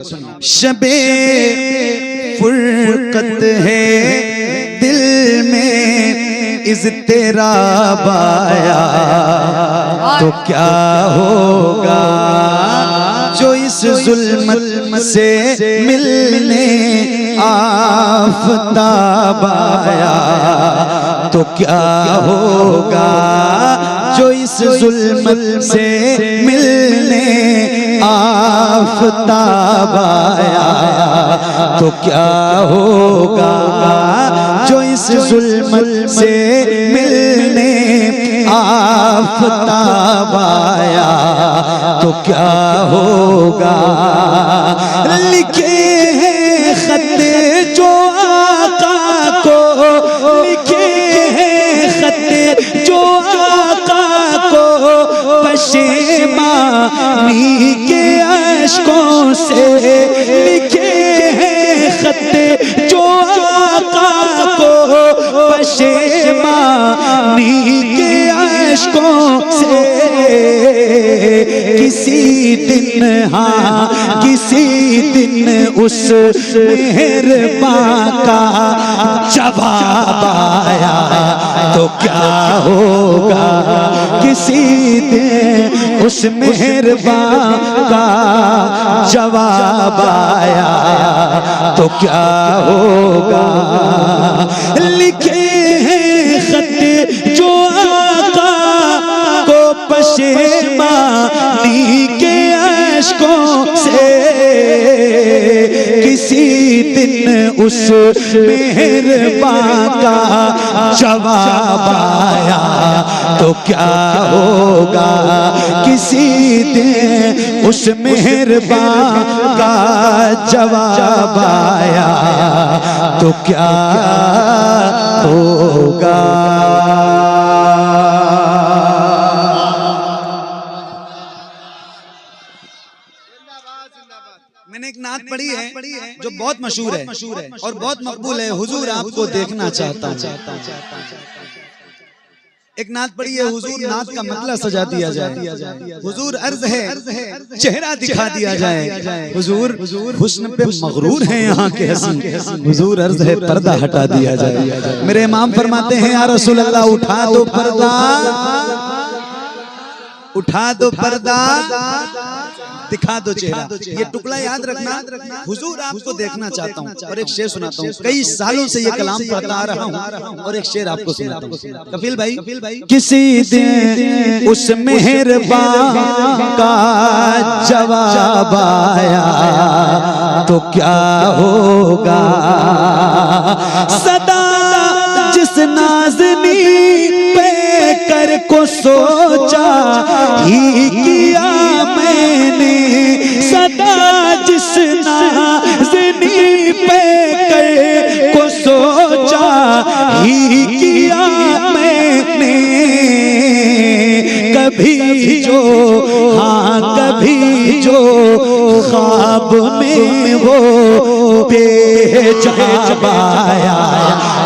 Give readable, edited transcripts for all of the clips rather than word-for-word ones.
शबे फुरकत है दिल में इज़्तिराब आया तो क्या होगा जो इस जुल्मत से मिलने आफ़ताब आया तो क्या होगा जो इस जुल्मत से मिलने आफ़ताब आया तो क्या होगा जो इस जुल्मत से मिलने आफ़ताब आया तो क्या होगा। लिखे हैं खत जो आका को, लिखे हैं खत जो आका को पशेमानी के अश्कों से, लिखे हैं खत जो आका को पशेमानी के अश्कों से। किसी दिन हाँ किसी दिन उस मेहरबान का जवाब आया तो क्या होगा। किसी दिन उस मेहरबान का जवाब आया तो क्या होगा। लिखे हैं खत जो आका को पशेमानी के अश्कों से। किसी दिन उस मेहरबान का जवाब आया तो क्या होगा। किसी दिन उस मेहरबान का जवाब आया तो क्या होगा। मैंने एक नात पढ़ी है जो बहुत मशहूर है और बहुत मकबूल है। हुजूर आपको देखना चाहता हूँ। एक नात पढ़ी है, हुजूर नात का मतलब सजा दिया जाए। हुजूर अर्ज है चेहरा दिखा दिया जाए। हुजूर हुस्न पे मगरूर हैं यहाँ के हसीन। हुजूर अर्ज है पर्दा हटा दिया जाए। मेरे इमाम फरमाते हैं या रसूल अल्लाह उठा दो पर्दा, उठा दो पर्दा, दिखा दो चेहरा। ये टुकड़ा याद रखना, हुजूर आपको देखना चाहता हूँ। और एक शेर सुनाता हूँ, कई सालों से ये कलाम पढ़ता आ रहा हूँ और एक शेर आपको सुनाता हूँ। कफील भाई, किसी दिन उस मेहरबान का जवाब आया तो क्या होगा। सदा जिस नाज़नी पे कर को सोचा ही किया मैंने, सदा जिस नाज़नी पे कर को सोचा ही किया मैंने। कभी जो हाँ कभी जो ख्वाब में वो बेजाब आया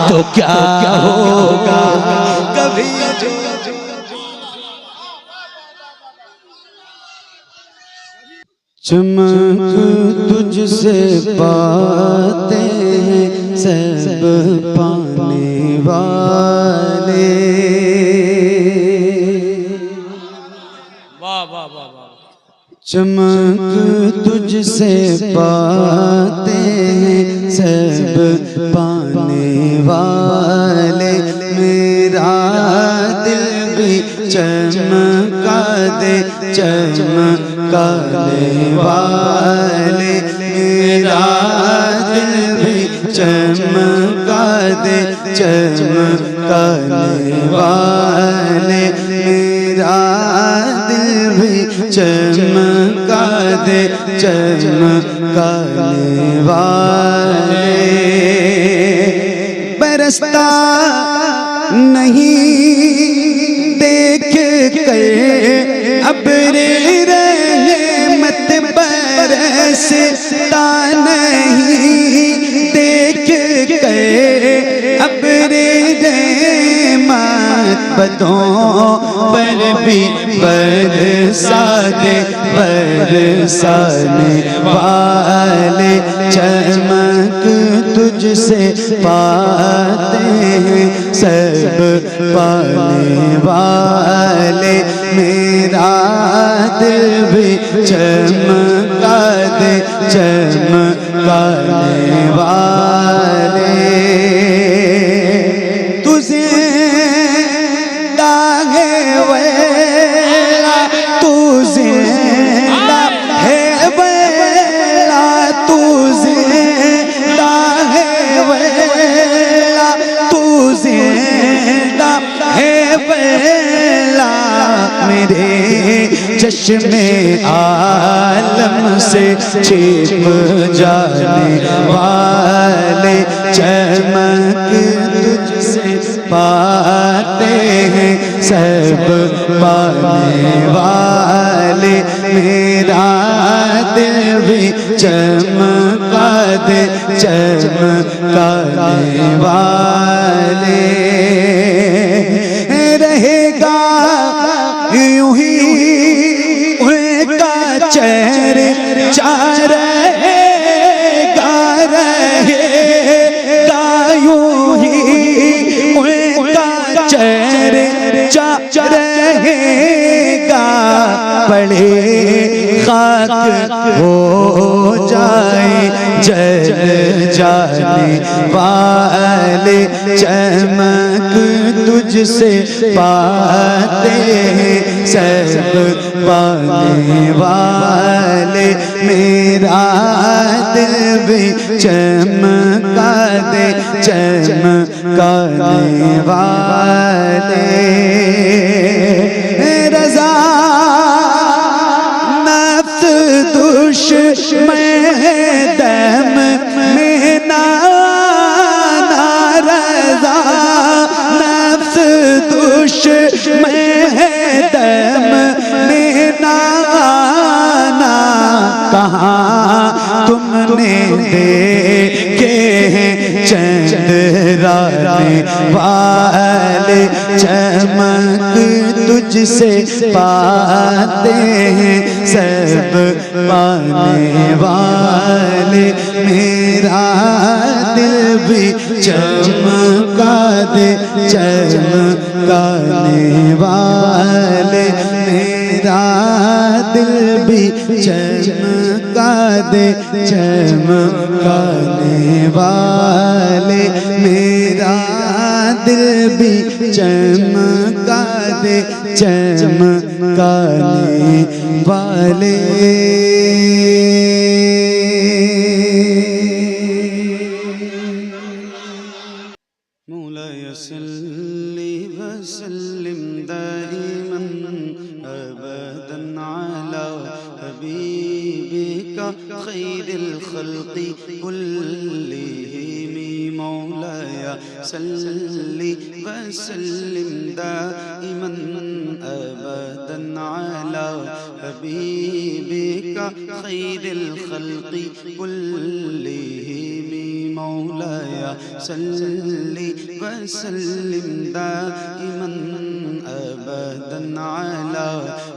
तो क्या होगा। कभी जो चमक तुझसे पाते हैं सब पाने वाले। वाह वाह वाह वाह। चमक तुझसे पाते हैं सब पाने वाले। मेरा दिल भी चमका दे चमकाने वाले। मेरा दिल भी चमका दे चमकाने वाले। मेरा दिल भी चमका दे चमकाने वाले। बरसता नहीं देख कर अब्रे रहमत बरसता नहीं देख कर अब्रे रहमत मोहब्बतों पर भी बरसाने वाले चमक तुझसे पाते हैं सब पाने वाले। मेरा दिल भी चमका दे चमकाने वाले। तुझे दागे वेला तुझे है वेला तुझे दागे वेला तुझे है वेला। मेरे चश्मे आलम से छिप जाने वाले चमक तुझसे पाते हैं सब पाने वाले। मेरा दिल भी चमका दे चमकाने वाले। रहेगा यूं ही उनका चेहरा रहेगा यूं ही उनका चेहरा रहेगा। पड़े खाक हो जाए जल जाने वाले चमक तुझसे पाते हैं सब पाने वाले। मेरा दिल भी चमका दे चमकाने वाले। रज़ा नफ्स दुश्मन दम में ना रज़ा नफ्स दुश्मन दम में ना कहाँ तुमने देखे चंद्राने वाले चमक तुझसे पाते हैं सब पाने वाले। मेरा दिल भी चमका दे चमकाने वाले। मेरा दिल भी चमका दे चमकाने वाले। मेरा दिल भी चमका दे चमकाने वाले। मौलाया सल्ली वसल्लिम दाइमन अबदन अला हबीबिका खैरिल खल्क़ि कुल्लिहिम। मौलाया सल्ली वसल्लिम दाइमन अबदन अला हबीबिका खैरिल खल्क़ि कुल्लिहिम। मौलाया सल्ली वसल्लिम दाइमन अबदन अला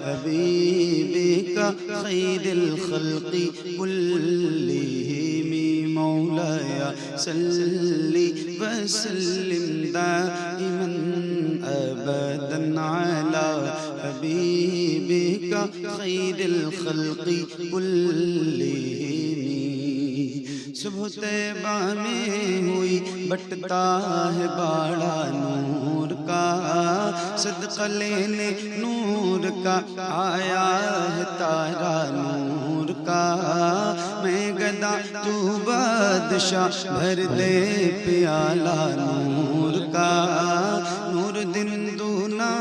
हबीबिका खैरिल खल्क़ि कुल्लिहिम। मौलाया सल्ली वसल्लिम दाइमन अबदन अला हबीबिका खैरिल खल्क़ि कुल्लिहिम। सुबह तैबा में हुई बटता है बाड़ा नूर का सदका लेने नूर का आया है तारा नूर का। मैं गदा तू बादशाह भर दे प्याला नूर का। नूर दिन दूना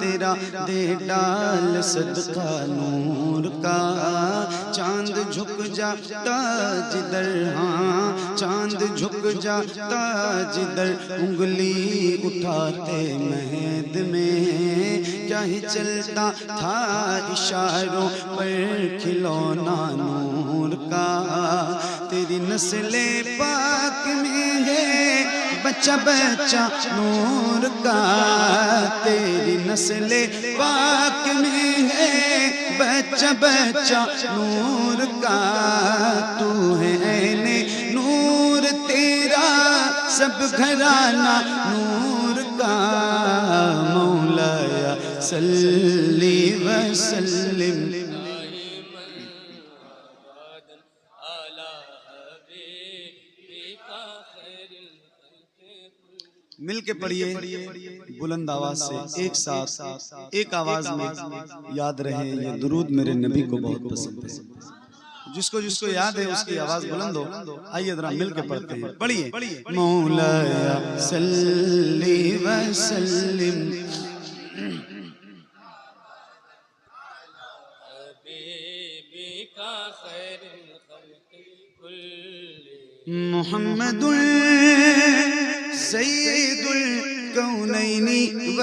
तेरा दे डाल सदका नूर का। चांद झुक जाता जिधर हाँ चांद झुक जाता जिधर उंगली उठाते महद में। क्या ही चलता था इशारों पर खिलौना नूर का। तेरी नस्ले पाक में है बच्चा बच्चा नूर का, तेरी नस्ले पाक में है बच्चा बच्चा नूर का। तू है ऐने नूर, तेरा सब घराना नूर का। मौलाया सल्ली व सल्लिम। मिल के पढ़िए बुलंद आवाज से, एक साथ एक आवाज में याद रहे ये दुरूद मेरे नबी को बहुत पसंद है। जिसको जिसको याद है उसकी आवाज बुलंद हो। आइए जरा मिल के पढ़ते हैं, पढ़िए। मौलाया सल्ली व सल्लिम मुहम्मदुल सय्यदुल कौनैनि व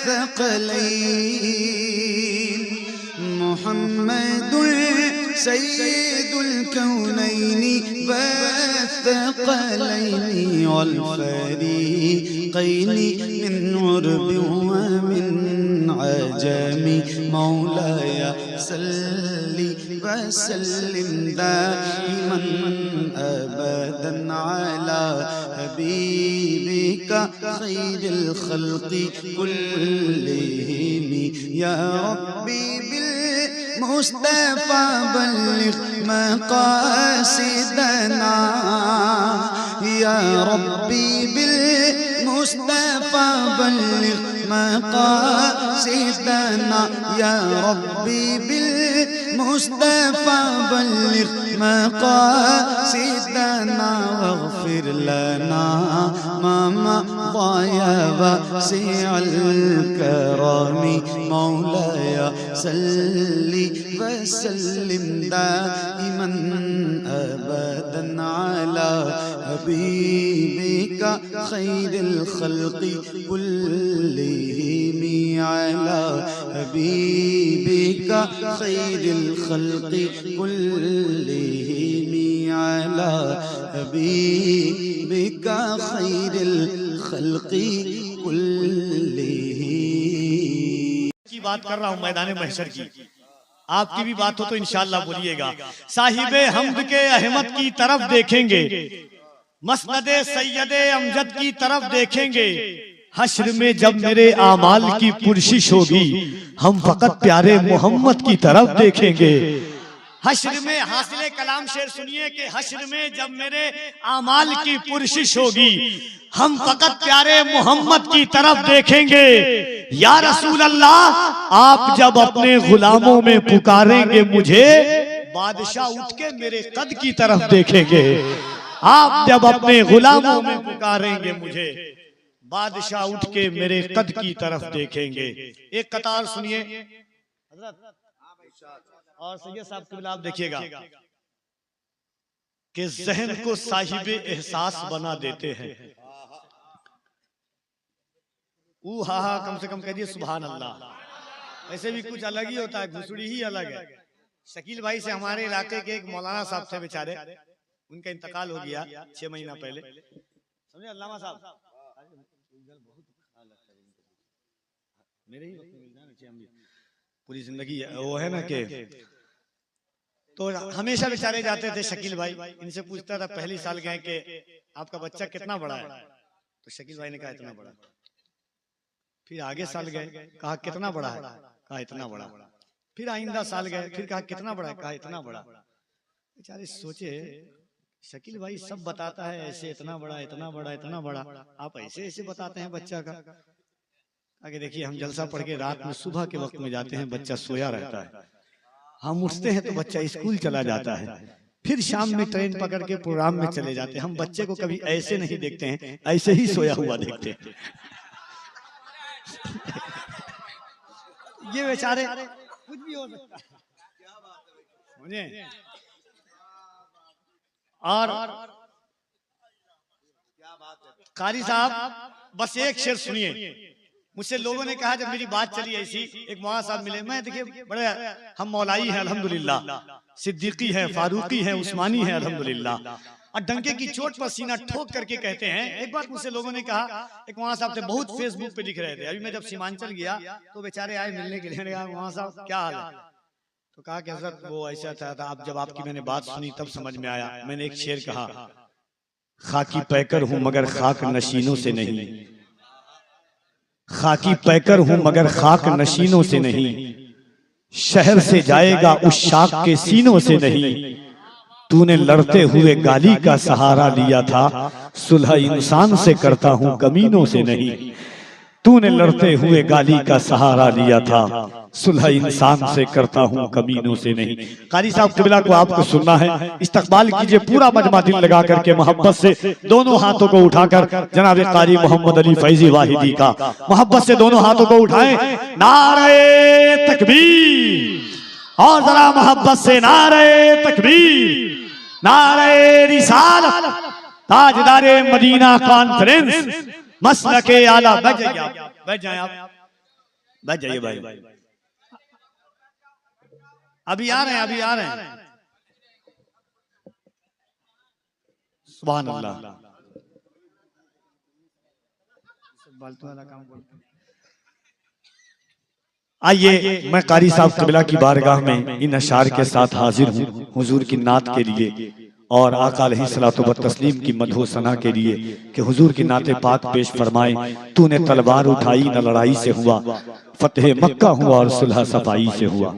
थक़लैन। मुहम्मदुल सय्यदुल कौनैनि व थक़लैन वल फ़रीक़ैनि मिन उर्बि व मिन अजमी। मौलाया सल्ली व सल्लिम दाइमन अबदन अला हबीबिका खैरिल खल्क़ि कुल्लिहिम। या रब्बी बिल मुस्तफ़ा बल्लिग़ मक़ासिदना। या रब्बी बिल मुस्तफ़ा बल्लिग़ मक़ासिदना। या रब्बी बिल मुस्तफ़ा बल्लिग़ मक़ासिदना। वग़फ़िर लना मा मज़ा वासिअल करमी। मौलाया सल्ली व सल्लिम दाइमन अबदन अला हबीबिका खैरिल खल्क़ि कुल्लिहिम। अला हबीबिका खैरिल खल्क़ि कुल्लिहिम। अला हबीबिका खैरिल खल्क़ि कुल्लिहिम। की बात कर रहा हूं, मैदान महशर की। आपकी भी बात हो तो इंशाअल्लाह बोलिएगा। साहिबे हम्द के अहमद की तरफ देखेंगे, मसनदे सैयदे अमजद की तरफ देखेंगे। हश्र में जब मेरे आमाल की पुरशिश होगी, हम फकत प्यारे मोहम्मद की तरफ देखेंगे। हश्र में, हासिले कलाम शेर सुनिए कि हश्र में जब मेरे आमाल की पुरशिश होगी, हम फकत प्यारे मोहम्मद की तरफ देखेंगे। या रसूल अल्लाह, आप जब अपने गुलामों में पुकारेंगे मुझे, बादशाह उठ के मेरे कद की तरफ देखेंगे। आप जब अपने गुलामों में पुकारेंगे मुझे, बादशाह उठ के मेरे कद की तरफ देखेंगे। एक कतार सुनिए और सैयद साहब के आप देखिएगा कि ज़हन को साहिब एहसास बना देते हैं। हा कम से कम कह दिए सुभान अल्लाह। ऐसे भी कुछ अलग ही होता है, घुसड़ी ही अलग है। शकील भाई से हमारे इलाके के एक मौलाना साहब थे बेचारे, उनका इंतकाल हो गया 6 महीना पहले, समझे अल्लामा साहब। मेरे ही पूरी जिंदगी वो है ना कि तो हमेशा बेचारे जाते थे शकील भाई, इनसे पूछता था पहली साल गए कि आपका बच्चा कितना बड़ा है, तो शकील भाई ने कहा इतना बड़ा। फिर आगे साल गए, कहा कितना बड़ा है, कहा इतना बड़ा। फिर आइंदा साल गए, फिर कहा कितना बड़ा है, कहा इतना बड़ा। बेचारे सोचे शकील भाई सब बताता है ऐसे इतना बड़ा इतना बड़ा इतना बड़ा, आप ऐसे ऐसे बताते हैं बच्चा का। आगे देखिए हम जलसा पढ़ के रात में सुबह के वक्त में जाते हैं, बच्चा सोया रहता है। हम उठते हैं तो बच्चा स्कूल चला जाता है। फिर शाम में ट्रेन पकड़ के प्रोग्राम में चले जाते हैं। हम बच्चे को कभी ऐसे नहीं देखते हैं, ऐसे ही सोया हुआ देखते हैं। ये बेचारे कुछ भी हो सकता है, समझे। और कारी साहब बस एक शेर सुनिए। मुझसे लोगों ने कहा जब मेरी बात चली ऐसी, एक मौलाना साहब मिले, मैं देखिए बड़े हम मौलाई हैं अल्हम्दुलिल्लाह, सिद्दीकी हैं, फारूकी हैं, उस्मानी हैं अल्हम्दुलिल्लाह। और डंके की चोट पर सीना ठोक करके कहते हैं। एक बार मुझसे लोगों ने कहा, एक वहां साहब थे, बहुत फेसबुक पे लिख रहे थे। अभी मैं जब सीमांचल गया तो बेचारे आए मिलने के लिए, वहां साहब क्या हाल है, तो कहा कि हजरत वो ऐसा था, आप जब आपकी मैंने बात सुनी तब समझ में आया। मैंने एक शेर कहा, खाकी पैकर हूं मगर खाक नशीनों से नहीं, खाकी पैकर हूं मगर खाक नशीनों से नहीं, शहर से जाएगा उस शाख के सीनों से नहीं। तूने लड़ते हुए गाली का सहारा लिया था, सुलह इंसान से करता हूं कमीनों से नहीं। तूने लड़ते हुए गाली का सहारा लिया था, सुलह इंसान से करता हूं कमीनों से नहीं। कारी साहब क़िबला को आपको सुनना है, इस्तकबाल कीजिए पूरा मजमा दिल लगा करके मोहब्बत से दोनों हाथों को उठाकर जनाब कारी मोहम्मद अली फैजी वाहिदी का मोहब्बत से दोनों हाथों को उठाएं, नारे तकबीर, और जरा मोहब्बत से नारे तकबीर, नारे रिसालत, ताजदारे मदीना कॉन्फ्रेंस, मसलके आला। बैठ जाइए आप, बैठ जाए आप, बैठ जाइए भाई, अभी आ रहे हैं, अभी आ रहे हैं। सुभान अल्लाह। आइए मैं कारी साहब क़िबला की बारगाह में इन अशार के साथ हाजिर हूँ हुजूर की नात के लिए और आका अलैहिस्सलातु व तस्लीम की मदहो सना के लिए कि हुजूर की नाते पाक पेश फरमाए। तूने तलवार उठाई न लड़ाई से हुआ, फतेह मक्का हुआ और सुलह सफाई से हुआ।